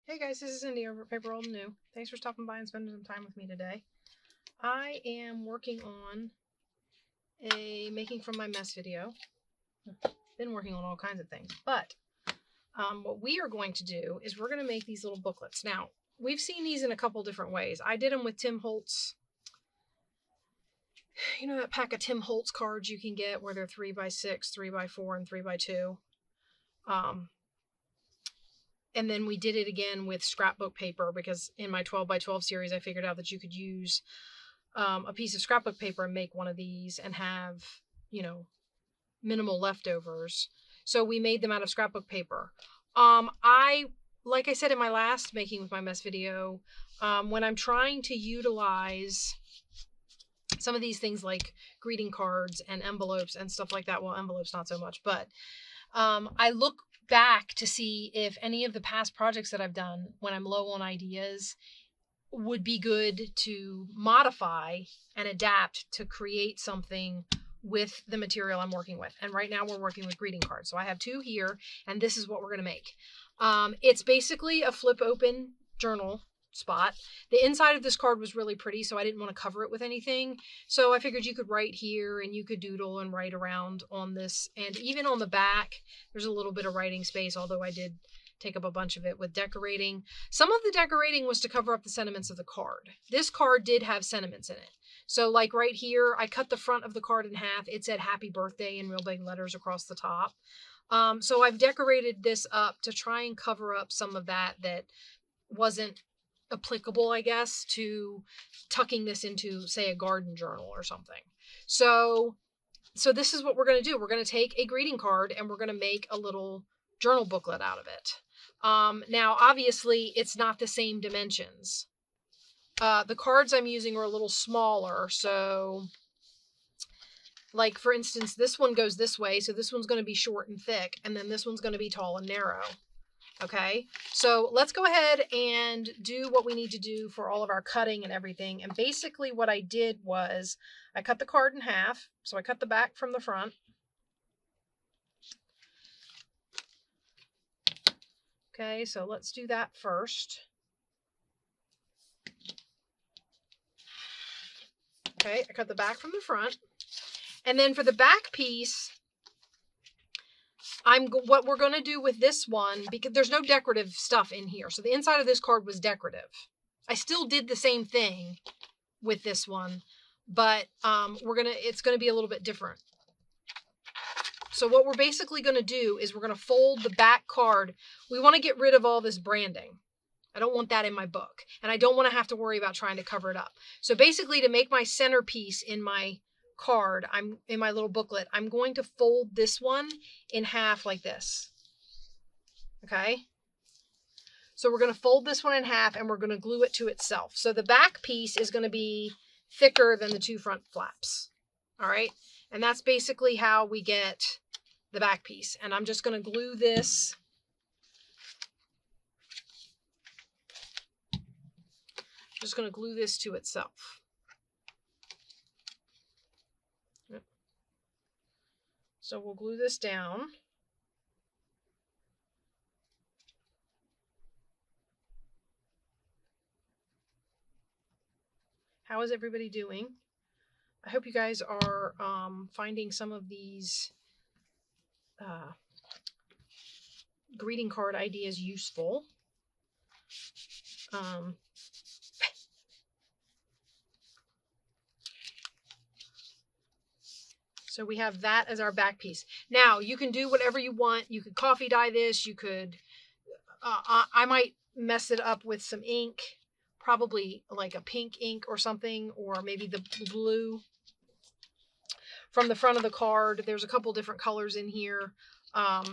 Hey guys, this is Cindy over at paper.old.new. Thanks for stopping by and spending some time with me today. I am working on a making from my mess video. Been working on all kinds of things, but what we are going to do is we're going to make these little booklets. Now, we've seen these in a couple different ways. I did them with Tim Holtz. You know that pack of Tim Holtz cards you can get where they're 3x6, 3x4, and 3x2. And then we did it again with scrapbook paper because in my 12x12 series, I figured out that you could use a piece of scrapbook paper and make one of these and have, minimal leftovers. So we made them out of scrapbook paper. Like I said in my last Making with My Mess video, when I'm trying to utilize some of these things like greeting cards and envelopes and stuff like that, well, envelopes not so much, but I look back to see if any of the past projects that I've done when I'm low on ideas would be good to modify and adapt to create something with the material I'm working with. And right now we're working with greeting cards. So I have two here, and this is what we're going to make. It's basically a flip open journal spot. The inside of this card was really pretty, so I didn't want to cover it with anything. So I figured you could write here and you could doodle and write around on this. And even on the back, there's a little bit of writing space, although I did take up a bunch of it with decorating. Some of the decorating was to cover up the sentiments of the card. This card did have sentiments in it. So like right here, I cut the front of the card in half. It said happy birthday in real big letters across the top. So I've decorated this up to try and cover up some of that wasn't applicable, I guess, to tucking this into, say, a garden journal or something. So this is what we're going to do. We're going to take a greeting card and we're going to make a little journal booklet out of it. Now, obviously, it's not the same dimensions. The cards I'm using are a little smaller, so like, for instance, this one goes this way, so this one's going to be short and thick, and then this one's going to be tall and narrow. Okay, so let's go ahead and do what we need to do for all of our cutting and everything. And basically what I did was I cut the card in half. So I cut the back from the front. Okay, so let's do that first. Okay, I cut the back from the front. And then for the back piece, what we're going to do with this one, because there's no decorative stuff in here. So the inside of this card was decorative. I still did the same thing with this one, but it's going to be a little bit different. So what we're basically going to do is we're going to fold the back card. We want to get rid of all this branding. I don't want that in my book, and I don't want to have to worry about trying to cover it up. So basically, to make my centerpiece in my card, in my little booklet, I'm going to fold this one in half like this. Okay? So we're going to fold this one in half and we're going to glue it to itself. So the back piece is going to be thicker than the two front flaps. All right? And that's basically how we get the back piece. And I'm just going to glue this. Just going to glue this to itself. So we'll glue this down. How is everybody doing? I hope you guys are finding some of these greeting card ideas useful. So we have that as our back piece. Now, you can do whatever you want. You could coffee dye this. You could, I might mess it up with some ink, probably like a pink ink or something, or maybe the blue from the front of the card. There's a couple different colors in here.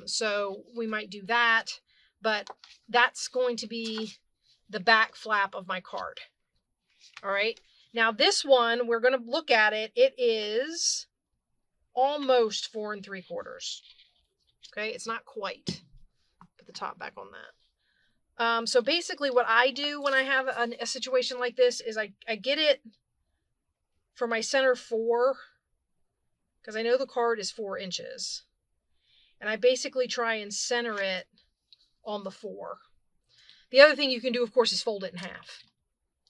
So we might do that, but that's going to be the back flap of my card. All right. Now this one, we're going to look at it. It is almost 4 3/4. Okay, it's not quite. Put the top back on that. So basically what I do when I have a situation like this is I get it for my center 4, because I know the card is 4 inches. And I basically try and center it on the 4. The other thing you can do, of course, is fold it in half.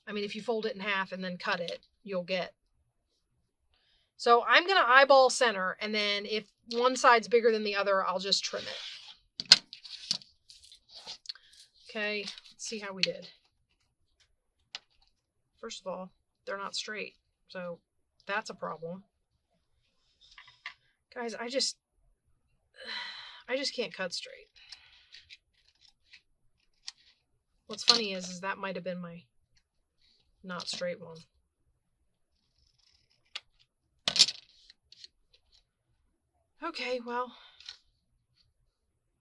I mean, if you fold it in half and then cut it, you'll get. So I'm going to eyeball center, and then if one side's bigger than the other, I'll just trim it. Okay, let's see how we did. First of all, they're not straight, so that's a problem. Guys, I just can't cut straight. What's funny is that might have been my not straight one. Okay, well,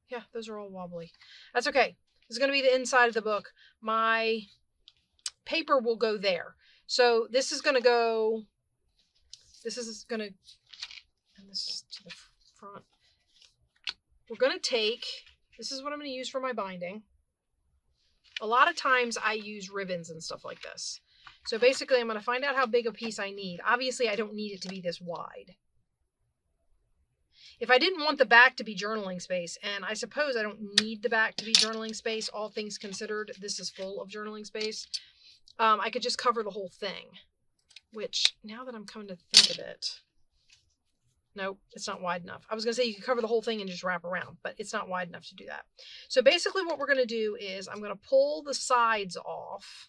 yeah, those are all wobbly. That's okay. This is going to be the inside of the book. My paper will go there. So this is going to go, and this is to the front. We're going to take, this is what I'm going to use for my binding. A lot of times I use ribbons and stuff like this. So basically I'm going to find out how big a piece I need. Obviously I don't need it to be this wide. If I didn't want the back to be journaling space, and I suppose I don't need the back to be journaling space, all things considered, this is full of journaling space, I could just cover the whole thing, which now that I'm coming to think of it, nope, it's not wide enough. I was going to say you could cover the whole thing and just wrap around, but it's not wide enough to do that. So basically what we're going to do is I'm going to pull the sides off.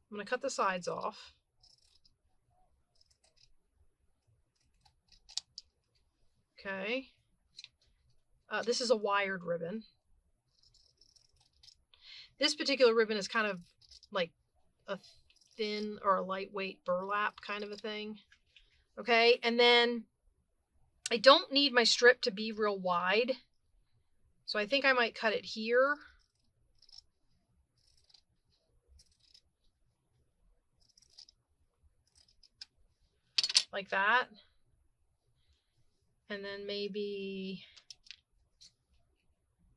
I'm going to cut the sides off. Okay. This is a wired ribbon. This particular ribbon is kind of like a thin or a lightweight burlap kind of a thing. Okay, and then I don't need my strip to be real wide. So I think I might cut it here. Like that. And then maybe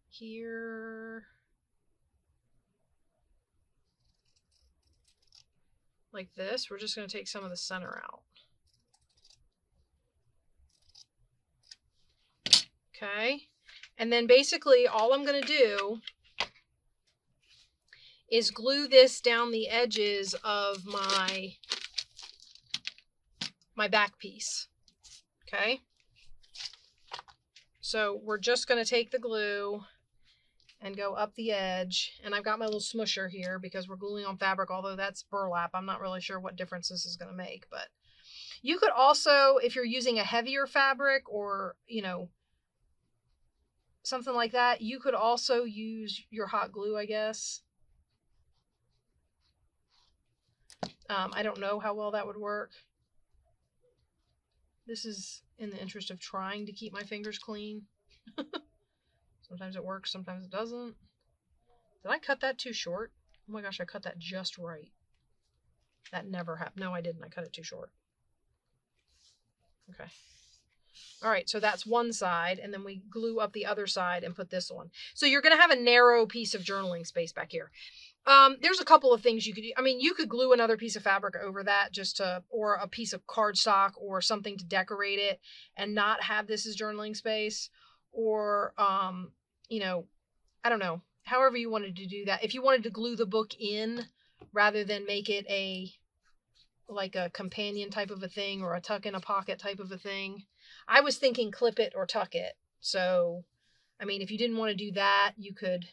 here. Like this. We're just going to take some of the center out. Okay. And then basically all I'm going to do is glue this down the edges of my back piece. Okay. So we're just going to take the glue and go up the edge. And I've got my little smusher here because we're gluing on fabric, although that's burlap. I'm not really sure what difference this is going to make, but you could also, if you're using a heavier fabric or, you know, something like that, you could also use your hot glue, I guess. I don't know how well that would work. This is in the interest of trying to keep my fingers clean. Sometimes it works, sometimes it doesn't. Did I cut that too short? Oh my gosh, I cut that just right. That never happened. No, I didn't. I cut it too short. Okay. All right, so that's one side, and then we glue up the other side and put this on. So you're going to have a narrow piece of journaling space back here. There's a couple of things you could do. I mean, you could glue another piece of fabric over that just to, or a piece of cardstock or something to decorate it and not have this as journaling space. Or, you know, I don't know, however you wanted to do that. If you wanted to glue the book in rather than make it like a companion type of a thing or a tuck in a pocket type of a thing. I was thinking clip it or tuck it. So, I mean, if you didn't want to do that, you could,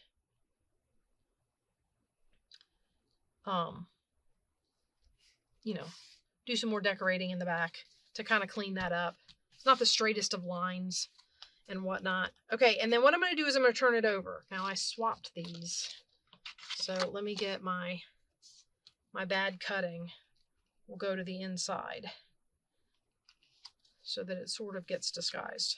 you know, do some more decorating in the back to kind of clean that up. It's not the straightest of lines and whatnot. Okay, and then what I'm going to do is I'm going to turn it over. Now I swapped these. So let me get my bad cutting. We'll go to the inside so that it sort of gets disguised.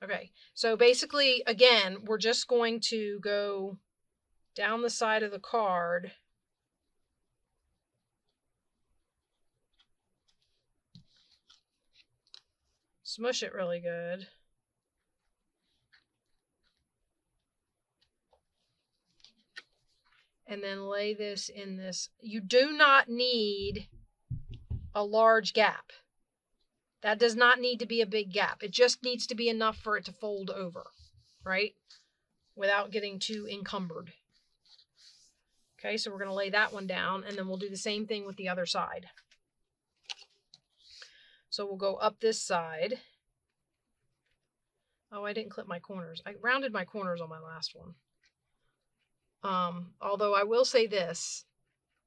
Okay, so basically, again, we're just going to go down the side of the card. Smush it really good. And then lay this in this. You do not need a large gap. That does not need to be a big gap. It just needs to be enough for it to fold over, right? without getting too encumbered. Okay, so we're going to lay that one down, and then we'll do the same thing with the other side. So we'll go up this side. Oh, I didn't clip my corners. I rounded my corners on my last one. Although I will say this,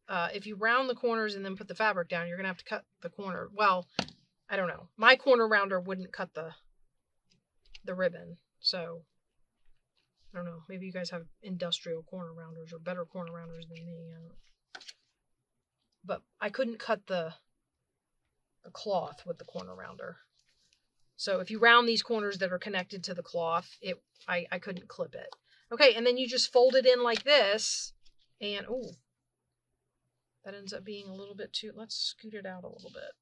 if you round the corners and then put the fabric down, you're going to have to cut the corner. Well, I don't know. My corner rounder wouldn't cut the ribbon. So, I don't know. Maybe you guys have industrial corner rounders or better corner rounders than me. But I couldn't cut the cloth with the corner rounder. So if you round these corners that are connected to the cloth, I couldn't clip it. Okay, and then you just fold it in like this, and oh, that ends up being a little bit too, let's scoot it out a little bit.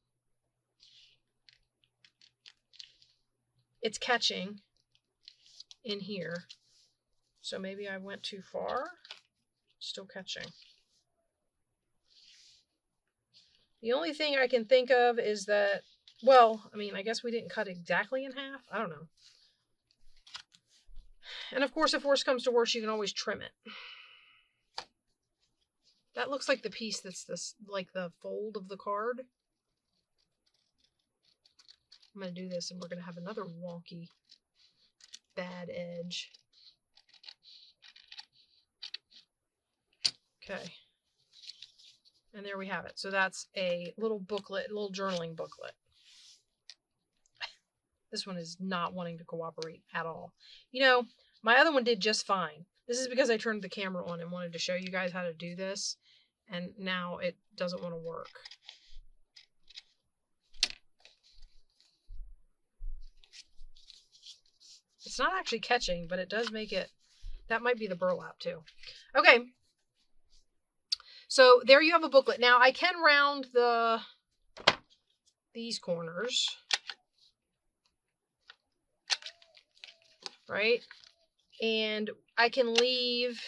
It's catching in here, so maybe I went too far. Still catching. The only thing I can think of is that, well, I mean, I guess we didn't cut exactly in half. I don't know. And of course, if worse comes to worse, you can always trim it. That looks like the piece that's this, like the fold of the card. I'm going to do this and we're going to have another wonky, bad edge. Okay. And there we have it. So that's a little booklet, a little journaling booklet. This one is not wanting to cooperate at all. You know, my other one did just fine. This is because I turned the camera on and wanted to show you guys how to do this. And now it doesn't want to work. It's not actually catching, but it does make it, that might be the burlap too. Okay. So there you have a booklet. Now I can round these corners. Right? And I can leave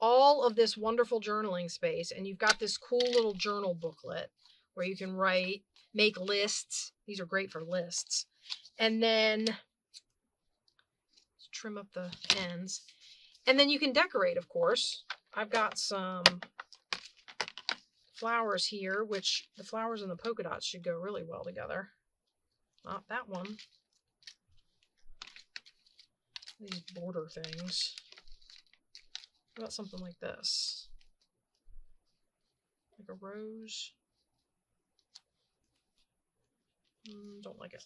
all of this wonderful journaling space, and you've got this cool little journal booklet where you can write, make lists. These are great for lists. And then trim up the ends. And then you can decorate, of course. I've got some flowers here, which the flowers and the polka dots should go really well together. Not that one. These border things. What about something like this? Like a rose? Don't like it.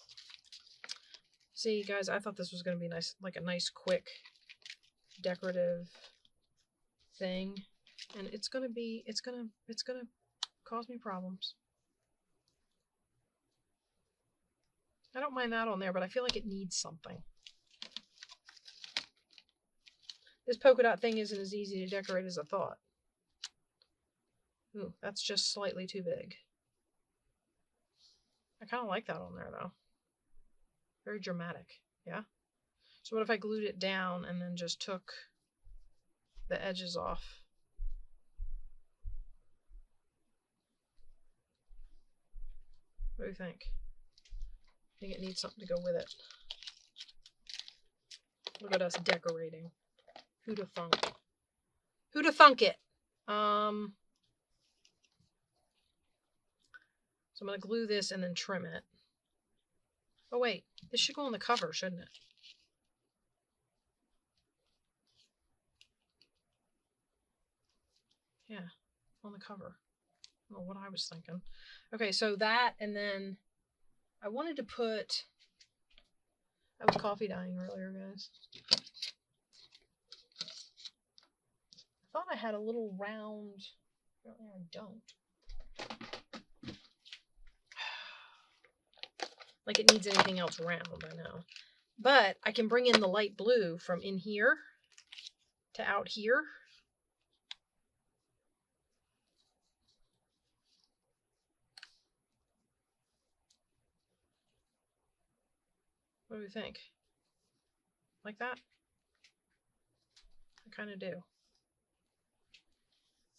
See, guys, I thought this was going to be nice, like a nice, quick, decorative thing. And it's going to cause me problems. I don't mind that on there, but I feel like it needs something. This polka dot thing isn't as easy to decorate as I thought. Ooh, that's just slightly too big. I kind of like that on there, though. Very dramatic, yeah? So what if I glued it down and then just took the edges off? What do you think? I think it needs something to go with it. Look at us decorating. Who'da thunk? Who'da thunk it? So I'm going to glue this and then trim it. Oh wait, this should go on the cover, shouldn't it? Yeah, on the cover. I don't know what I was thinking. Okay, so that, and then I wanted to put, I was coffee dyeing earlier, guys. I thought I had a little round, apparently I don't. Like it needs anything else round, I know. But I can bring in the light blue from in here to out here. What do you think? Like that? I kind of do.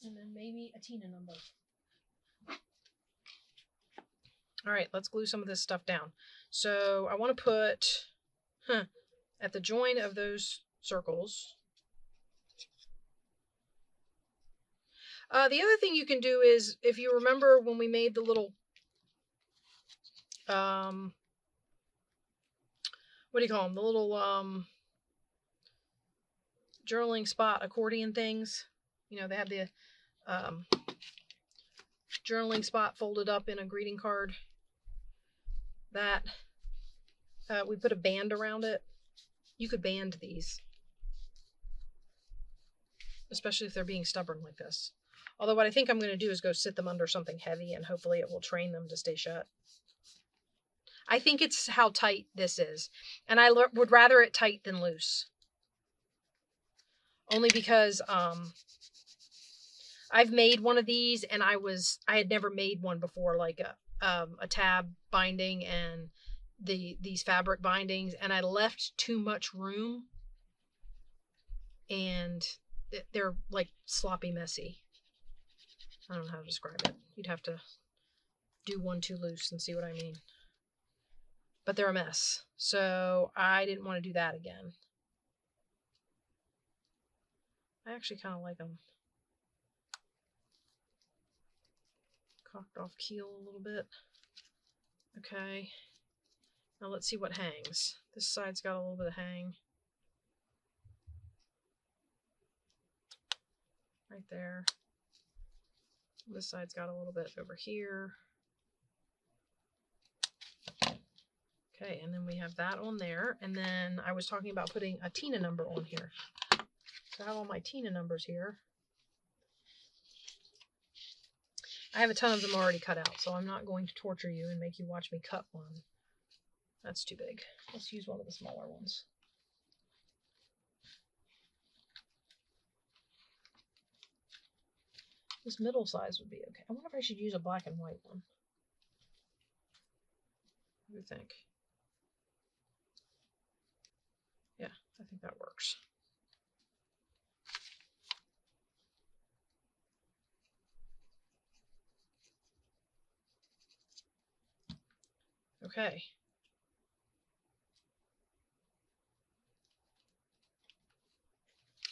And then maybe a Tina number. All right, let's glue some of this stuff down. So I want to put, at the join of those circles. The other thing you can do is, if you remember when we made the little, what do you call them? The little journaling spot accordion things. You know, they have the journaling spot folded up in a greeting card. That we put a band around it. You could band these, especially if they're being stubborn like this. Although what I think I'm going to do is go sit them under something heavy and hopefully it will train them to stay shut. I think it's how tight this is. And I would rather it tight than loose. Only because I've made one of these and I had never made one before, like a tab binding and these fabric bindings, and I left too much room and they're like sloppy messy. I don't know how to describe it. You'd have to do one too loose and see what I mean. But they're a mess. So I didn't want to do that again. I actually kind of like them. Cocked off keel a little bit. Okay. Now let's see what hangs. This side's got a little bit of hang. Right there. This side's got a little bit over here. Okay, and then we have that on there. And then I was talking about putting a Tina number on here. So I have all my Tina numbers here. I have a ton of them already cut out, so I'm not going to torture you and make you watch me cut one. That's too big. Let's use one of the smaller ones. This middle size would be okay. I wonder if I should use a black and white one. What do you think? Yeah, I think that works. Okay.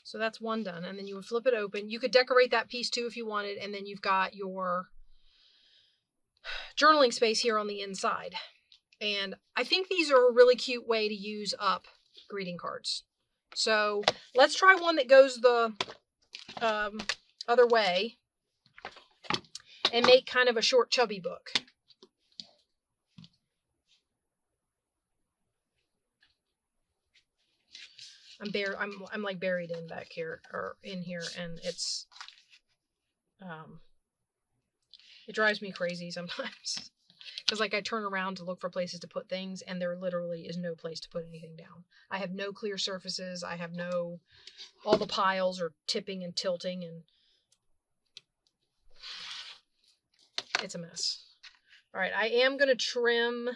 So that's one done, and then you would flip it open. You could decorate that piece too if you wanted, and then you've got your journaling space here on the inside. And I think these are a really cute way to use up greeting cards. So let's try one that goes the other way and make kind of a short chubby book. I'm like buried in back here, or in here, and it's it drives me crazy sometimes. Because like I turn around to look for places to put things and there literally is no place to put anything down. I have no clear surfaces. I have all the piles are tipping and tilting and it's a mess. All right, I am going to trim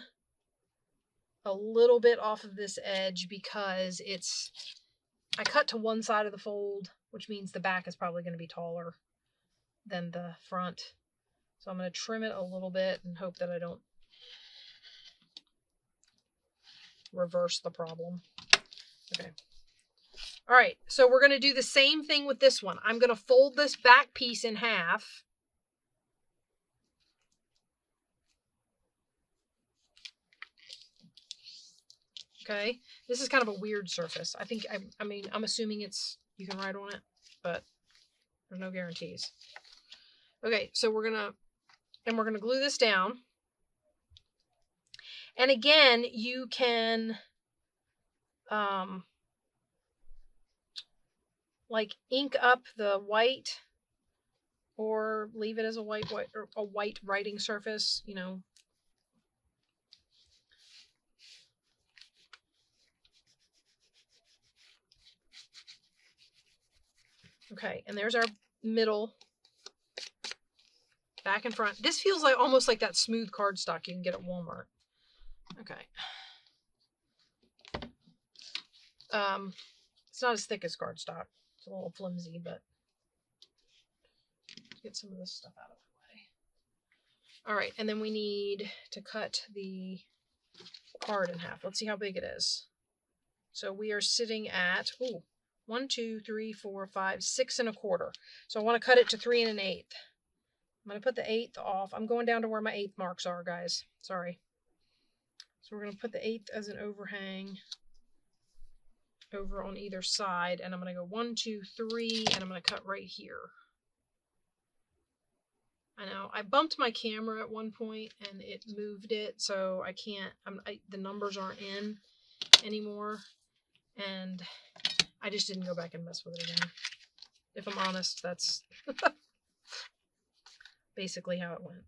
a little bit off of this edge because I cut to one side of the fold, which means the back is probably going to be taller than the front. So I'm going to trim it a little bit and hope that I don't reverse the problem. Okay. All right, so we're going to do the same thing with this one. I'm going to fold this back piece in half. Okay, this is kind of a weird surface. I'm assuming you can write on it, but there's no guarantees. Okay, so we're gonna glue this down. And again, you can like ink up the white or leave it as a white or a white writing surface, you know. Okay, and there's our middle, back and front. This feels like almost like that smooth cardstock you can get at Walmart. Okay. It's not as thick as cardstock. It's a little flimsy, but get some of this stuff out of the way. All right, and then we need to cut the card in half. Let's see how big it is. So we are sitting at, ooh, 1, 2, 3, 4, 5, 6 1/4. So I want to cut it to 3 1/8. I'm going to put the 1/8 off. I'm going down to where my 1/8 marks are, guys. Sorry. So we're going to put the 1/8 as an overhang over on either side. And I'm going to go 1, 2, 3, and I'm going to cut right here. I know I bumped my camera at one point and it moved it, so I can't, the numbers aren't in anymore, and I just didn't go back and mess with it again. If I'm honest, that's basically how it went.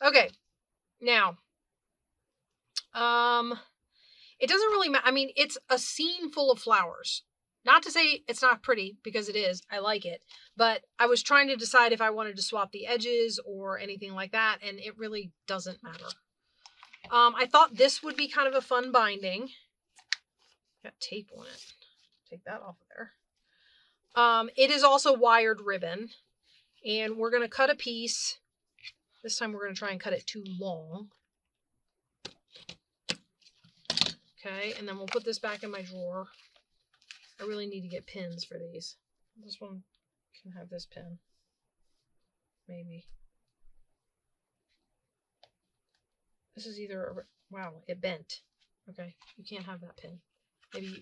Okay, now, it doesn't really matter. I mean, it's a scene full of flowers. Not to say it's not pretty, because it is. I like it. But I was trying to decide if I wanted to swap the edges or anything like that, and it really doesn't matter. I thought this would be kind of a fun binding. Got tape on it. Take that off of there. It is also wired ribbon, and we're going to cut a piece. This time we're going to try and cut it too long. Okay, and then we'll put this back in my drawer. I really need to get pins for these. This one can have this pin. Maybe. This is either wow, it bent. Okay, you can't have that pin. Maybe,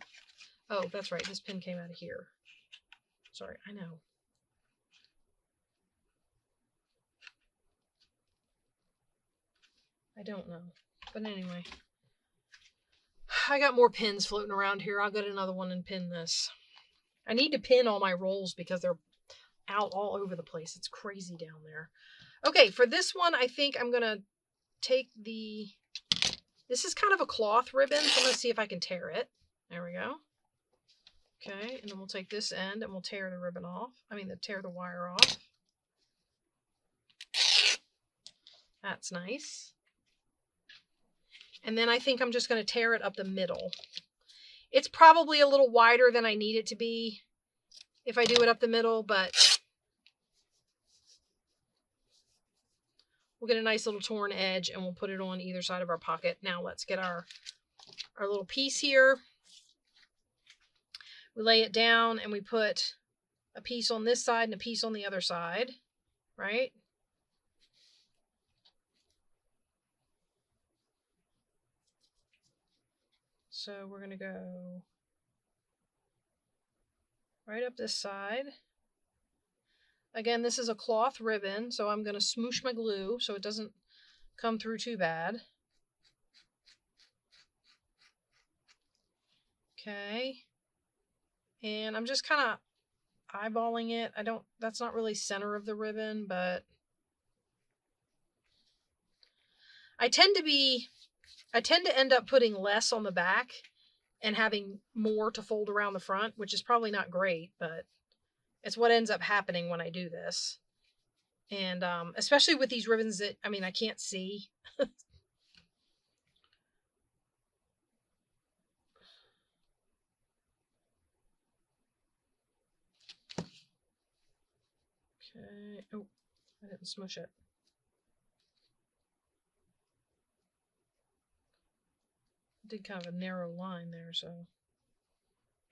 oh, that's right, this pin came out of here. Sorry, I know. I don't know. But anyway. I got more pins floating around here. I'll get another one and pin this. I need to pin all my rolls because they're out all over the place. It's crazy down there. Okay, for this one, I think I'm going to take the... This is kind of a cloth ribbon, so I'm going to see if I can tear it. There we go. Okay, and then we'll take this end and we'll tear the ribbon off. Tear the wire off. That's nice. And then I think I'm just going to tear it up the middle. It's probably a little wider than I need it to be if I do it up the middle, but we'll get a nice little torn edge and we'll put it on either side of our pocket. Now let's get our little piece here. We lay it down and we put a piece on this side and a piece on the other side, right? So we're going to go right up this side. Again, this is a cloth ribbon, so I'm going to smoosh my glue so it doesn't come through too bad. Okay. And I'm just kind of eyeballing it. That's not really center of the ribbon, but I tend to end up putting less on the back and having more to fold around the front, which is probably not great, but it's what ends up happening when I do this. And especially with these ribbons that, I can't see. Okay. Oh, I didn't smush it. I did kind of a narrow line there, so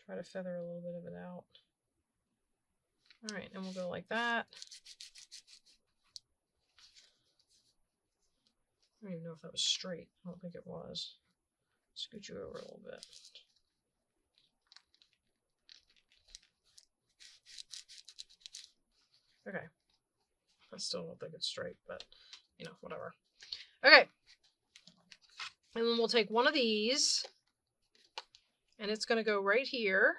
try to feather a little bit of it out. All right, and we'll go like that. I don't even know if that was straight. I don't think it was. Scoot you over a little bit. Okay. I still don't think it's straight, but, whatever. Okay. And then we'll take one of these, and it's going to go right here.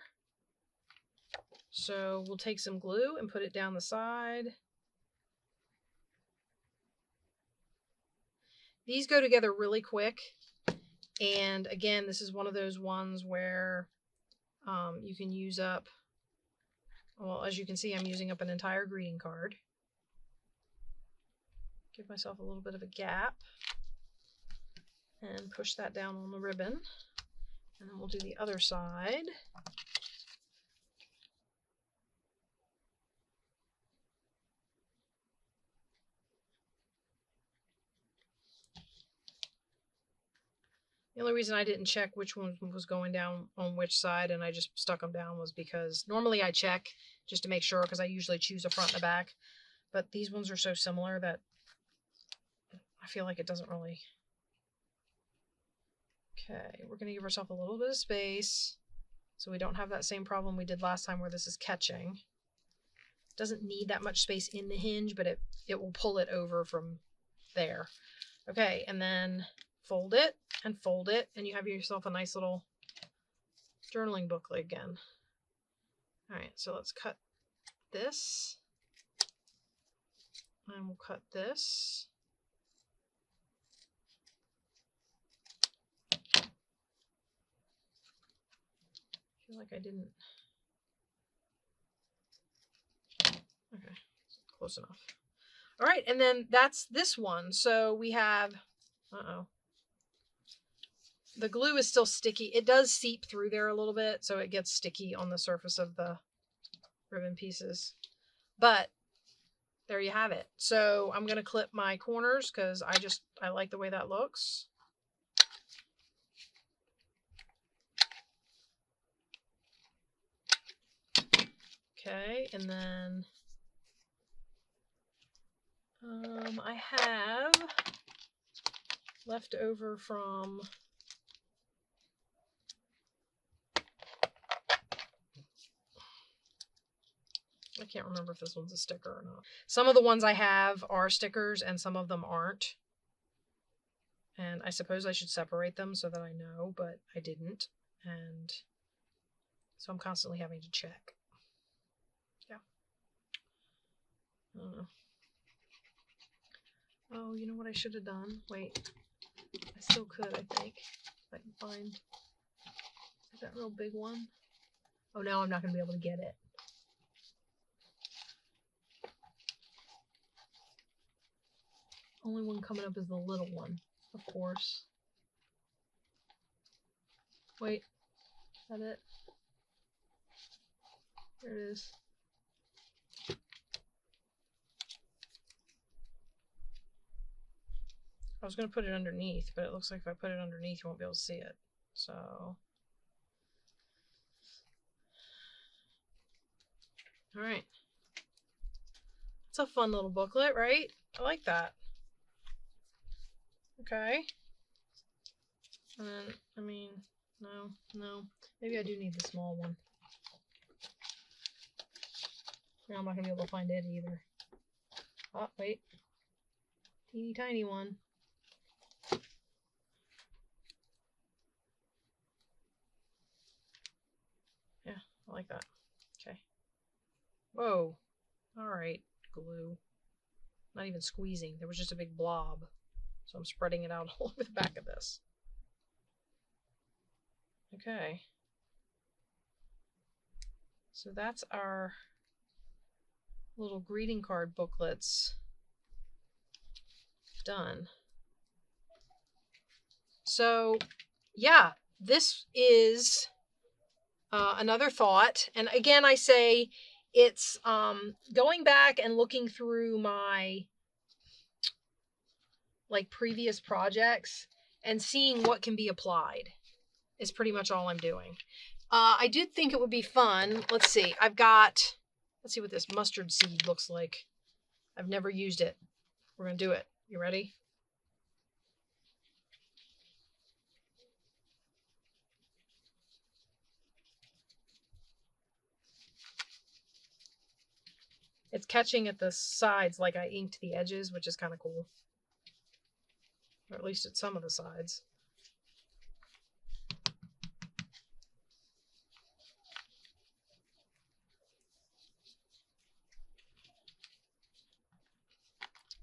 So we'll take some glue and put it down the side. These go together really quick. And again, this is one of those ones where you can use up, well, as you can see, I'm using up an entire greeting card. Give myself a little bit of a gap and push that down on the ribbon. And then we'll do the other side. The only reason I didn't check which one was going down on which side and I just stuck them down was because normally I check just to make sure, because I usually choose a front and a back. But these ones are so similar that I feel like it doesn't really... Okay, we're going to give ourselves a little bit of space so we don't have that same problem we did last time where this is catching. It doesn't need that much space in the hinge, but it will pull it over from there. Okay, and then fold it, and you have yourself a nice little journaling booklet again. All right, so let's cut this, and we'll cut this. I feel like I didn't. Okay, close enough. All right, and then that's this one. So we have, the glue is still sticky. It does seep through there a little bit, so it gets sticky on the surface of the ribbon pieces. But there you have it. So I'm going to clip my corners because I like the way that looks. Okay, and then I have left over from I can't remember if this one's a sticker or not. Some of the ones I have are stickers and some of them aren't. And I suppose I should separate them so that I know, but I didn't. And so I'm constantly having to check. Yeah. I don't know. Oh, you know what I should have done? Wait. I still could, I think. If I can find... Is that real big one? Oh, now I'm not going to be able to get it. Only one coming up is the little one, of course. Wait, is that it? There it is. I was going to put it underneath, but it looks like if I put it underneath, you won't be able to see it. So, all right. It's a fun little booklet, right? I like that. Okay. And then, I mean, no. Maybe I do need the small one. Now I'm not going to be able to find it either. Oh, wait. Teeny tiny one. Yeah, I like that. Okay. Whoa. All right, glue. Not even squeezing. There was just a big blob. So I'm spreading it out all over the back of this. Okay. So that's our little greeting card booklets done. So yeah, this is another thought. And again, I say it's going back and looking through my like previous projects and seeing what can be applied is pretty much all I'm doing. I did think it would be fun. Let's see. Let's see what this mustard seed looks like. I've never used it. We're going to do it. You ready? It's catching at the sides like I inked the edges, which is kind of cool. Or at least at some of the sides.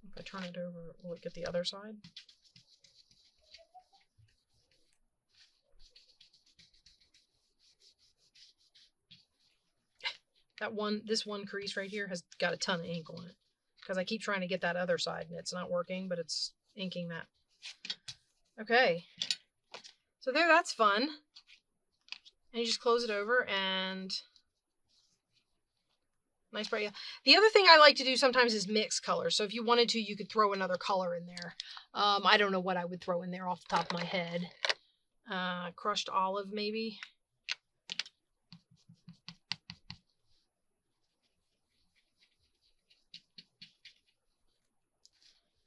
If I turn it over, will it get the other side? This one crease right here has got a ton of ink on it because I keep trying to get that other side and it's not working, but it's inking that. Okay, so there, that's fun. And you just close it over and nice bright yellow. The other thing I like to do sometimes is mix colors. So if you wanted to, you could throw another color in there. I don't know what I would throw in there off the top of my head. crushed olive maybe.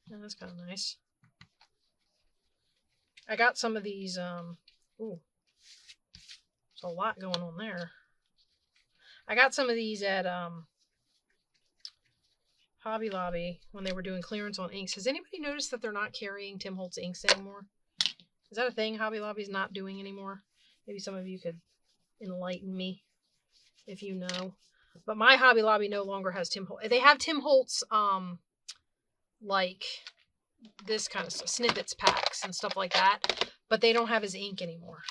Yeah, that's kind of nice. I got some of these, ooh, there's a lot going on there. I got some of these at, Hobby Lobby when they were doing clearance on inks. Has anybody noticed that they're not carrying Tim Holtz inks anymore? Is that a thing Hobby Lobby's not doing anymore? Maybe some of you could enlighten me if you know. But my Hobby Lobby no longer has Tim Holtz. They have Tim Holtz, like this kind of stuff, snippets packs and stuff like that, but they don't have his ink anymore.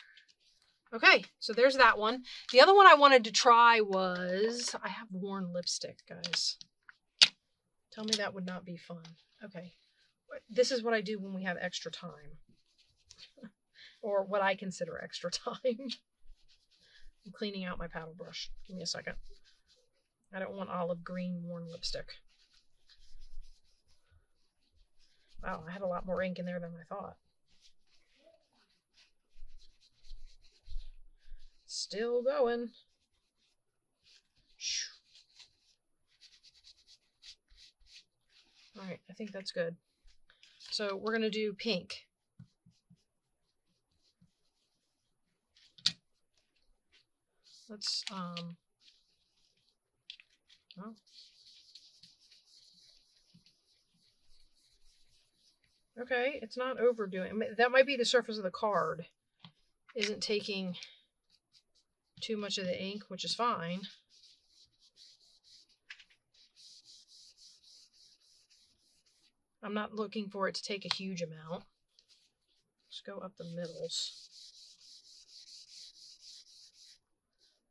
Okay, so there's that one. The other one I wanted to try was, I have worn lipstick, guys. Tell me that would not be fun. Okay, this is what I do when we have extra time. Or what I consider extra time. I'm cleaning out my paddle brush. Give me a second. I don't want olive green worn lipstick. Wow, I had a lot more ink in there than I thought. Still going. All right, I think that's good. So we're going to do pink. Let's, oh. Okay, it's not overdoing. That might be the surface of the card isn't taking too much of the ink, which is fine. I'm not looking for it to take a huge amount. Let's go up the middles.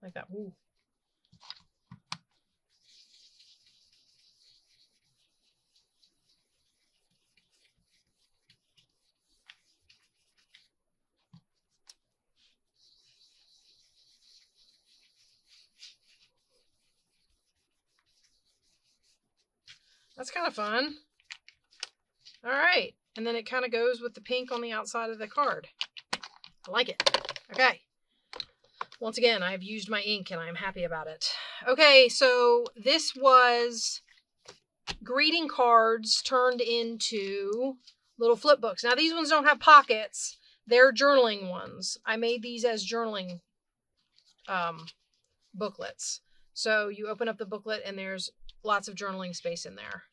Like that. Ooh. That's kind of fun. All right. And then it kind of goes with the pink on the outside of the card. I like it. Okay. Once again, I've used my ink and I'm happy about it. Okay, so this was greeting cards turned into little flip books. Now, these ones don't have pockets. They're journaling ones. I made these as journaling booklets. So you open up the booklet and there's lots of journaling space in there.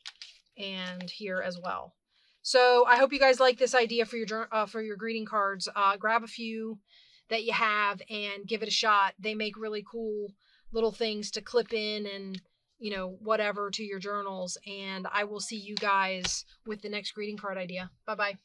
And here as well. So I hope you guys like this idea for your greeting cards. Grab a few that you have and give it a shot. They make really cool little things to clip in and, you know, whatever to your journals. And I will see you guys with the next greeting card idea. Bye-bye.